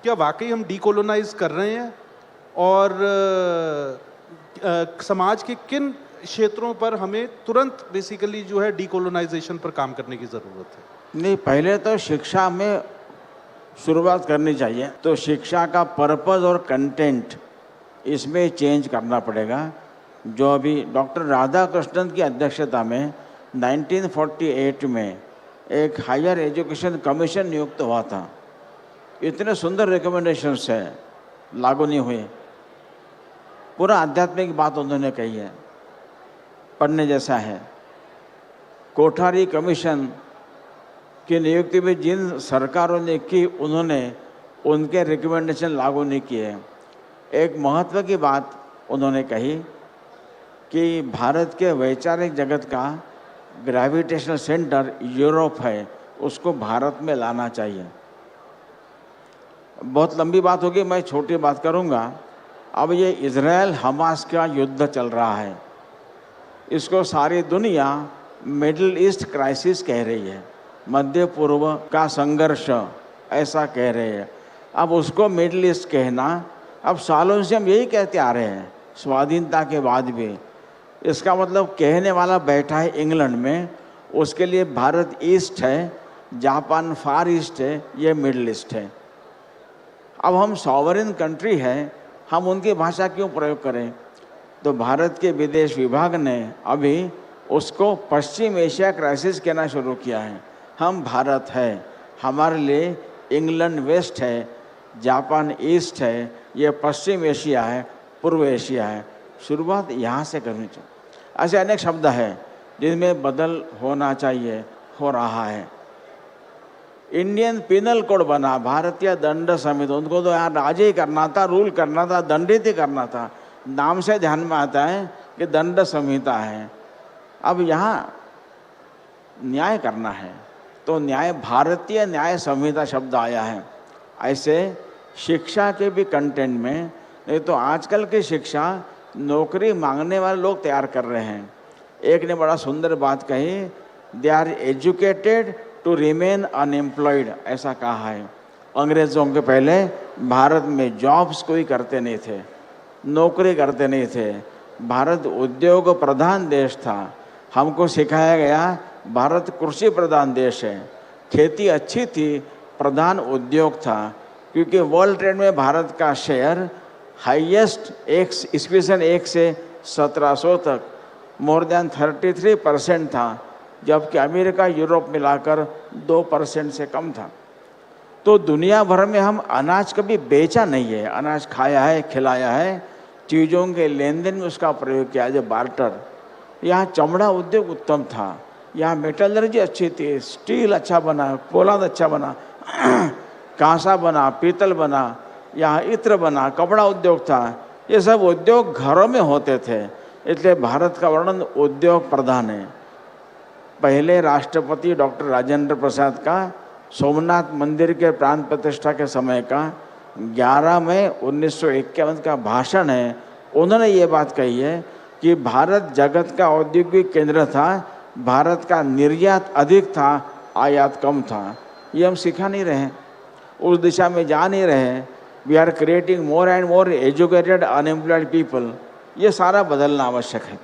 क्या वाकई हम डीकोलोनाइज कर रहे हैं और समाज के किन क्षेत्रों पर हमें तुरंत बेसिकली जो है डीकोलोनाइजेशन पर काम करने की ज़रूरत है? नहीं, पहले तो शिक्षा में शुरुआत करनी चाहिए। तो शिक्षा का पर्पस और कंटेंट इसमें चेंज करना पड़ेगा। जो अभी डॉक्टर राधाकृष्णन की अध्यक्षता में 1948 में एक हायर एजुकेशन कमीशन नियुक्त हुआ था। इतने सुंदर रिकमेंडेशंस है, लागू नहीं हुए। पूरा आध्यात्मिक बात उन्होंने कही है, पढ़ने जैसा है। कोठारी कमीशन की नियुक्ति में जिन सरकारों ने की, उन्होंने उनके रिकमेंडेशन लागू नहीं किए। एक महत्व की बात उन्होंने कही कि भारत के वैचारिक जगत का ग्रेविटेशनल सेंटर यूरोप है, उसको भारत में लाना चाहिए। बहुत लंबी बात होगी, मैं छोटी बात करूंगा। अब ये इजराइल हमास का युद्ध चल रहा है, इसको सारी दुनिया मिडिल ईस्ट क्राइसिस कह रही है, मध्य पूर्व का संघर्ष ऐसा कह रहे हैं। अब उसको मिडिल ईस्ट कहना, अब सालों से हम यही कहते आ रहे हैं, स्वाधीनता के बाद भी। इसका मतलब कहने वाला बैठा है इंग्लैंड में, उसके लिए भारत ईस्ट है, जापान फार ईस्ट है, ये मिडिल ईस्ट है। अब हम सॉवरेन कंट्री है, हम उनकी भाषा क्यों प्रयोग करें? तो भारत के विदेश विभाग ने अभी उसको पश्चिम एशिया क्राइसिस कहना शुरू किया है। हम भारत है, हमारे लिए इंग्लैंड वेस्ट है, जापान ईस्ट है, ये पश्चिम एशिया है, पूर्व एशिया है। शुरुआत यहाँ से करनी चाहिए। ऐसे अनेक शब्द हैं जिनमें बदल होना चाहिए, हो रहा है। इंडियन पिनल कोड बना, भारतीय दंड संहिता, उनको तो यहाँ राज ही करना था, रूल करना था, दंडित ही करना था। नाम से ध्यान में आता है कि दंड संहिता है। अब यहाँ न्याय करना है तो न्याय, भारतीय न्याय संहिता शब्द आया है। ऐसे शिक्षा के भी कंटेंट में, नहीं तो आजकल की शिक्षा नौकरी मांगने वाले लोग तैयार कर रहे हैं। एक ने बड़ा सुंदर बात कही, they are educated to remain unemployed, ऐसा कहा है। अंग्रेज़ों के पहले भारत में जॉब्स कोई करते नहीं थे, नौकरी करते नहीं थे। भारत उद्योग प्रधान देश था। हमको सिखाया गया भारत कृषि प्रधान देश है। खेती अच्छी थी, प्रधान उद्योग था, क्योंकि वर्ल्ड ट्रेड में भारत का शेयर हाईएस्ट ईस्वी सन 1 से 1700 तक मोर देन 33% था, जबकि अमेरिका यूरोप मिलाकर 2% से कम था। तो दुनिया भर में हम अनाज कभी बेचा नहीं है, अनाज खाया है, खिलाया है, चीज़ों के लेन देन में उसका प्रयोग किया है, बार्टर। यहाँ चमड़ा उद्योग उत्तम था, यहाँ मेटलर्जी अच्छी थी, स्टील अच्छा बना, पोलाद अच्छा बना, कांसा बना, पीतल बना, यहाँ इत्र बना, कपड़ा उद्योग था। ये सब उद्योग घरों में होते थे, इसलिए भारत का वर्णन उद्योग प्रधान है। पहले राष्ट्रपति डॉक्टर राजेंद्र प्रसाद का सोमनाथ मंदिर के प्राण प्रतिष्ठा के समय का 11 मई 1951 का भाषण है। उन्होंने ये बात कही है कि भारत जगत का औद्योगिक केंद्र था, भारत का निर्यात अधिक था, आयात कम था। ये हम सिखा नहीं रहे, उस दिशा में जा नहीं रहे। We are creating more and more educated unemployed people. ये सारा बदलना आवश्यक है।